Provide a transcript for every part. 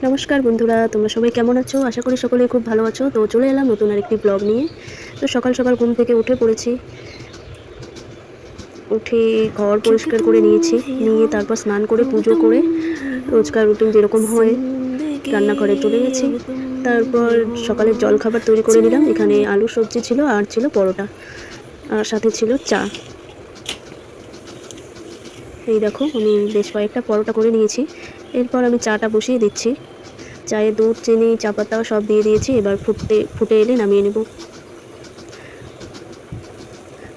নমস্কার বন্ধুরা, তোমরা সবাই কেমন আছো? আশা করি সকলেই খুব ভালো আছো। তো চলে এলাম নতুন আরেকটি ব্লগ নিয়ে। তো সকাল সকাল ঘুম থেকে উঠে পড়েছি। উঠে ঘর পরিষ্কার করে নিয়েছি, নিয়ে তারপর স্নান করে পুজো করে রোজকার রুটিন যেরকম হয় রান্নাঘরে চলে গেছি। তারপর সকালের জলখাবার তৈরি করে নিলাম। এখানে আলু সবজি ছিল আর ছিল পরোটা, আর সাথে ছিল চা। এই দেখো, আমি বেশ কয়েকটা পরোটা করে নিয়েছি। এরপর আমি চাটা বসিয়ে দিচ্ছি। চায়ে দুধ, চিনি, চা পাতা সব দিয়ে দিয়েছি। এবার ফুটে এলে নামিয়ে নেব।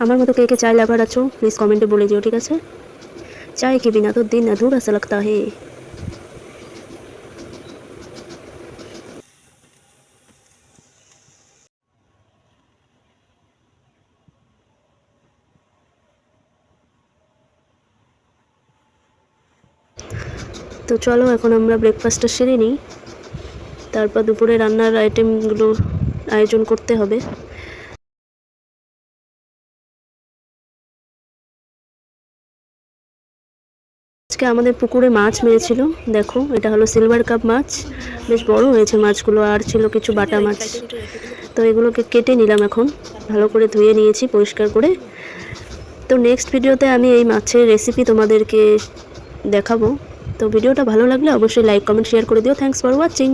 আমার মতো কে কে চায় লাভার আছো প্লিজ কমেন্টে বলে দিও, ঠিক আছে? চায় के बिना तो दिन अधूरा सा लगता है। তো চলো এখন আমরা ব্রেকফাস্টটা সেরে নিই, তারপর দুপুরে রান্নার আইটেমগুলো আয়োজন করতে হবে। আজকে আমাদের পুকুরে মাছ মেরেছিল। দেখো, এটা হলো সিলভার কাপ মাছ, বেশ বড় হয়েছে মাছগুলো। আর ছিল কিছু বাটা মাছ। তো এগুলোকে কেটে নিলাম, এখন ভালো করে ধুয়ে নিয়েছি পরিষ্কার করে। তো নেক্সট ভিডিওতে আমি এই মাছের রেসিপি তোমাদেরকে দেখাবো। তো ভিডিওটা ভালো লাগলে অবশ্যই লাইক, কমেন্ট, শেয়ার করে দিও। Thanks for watching.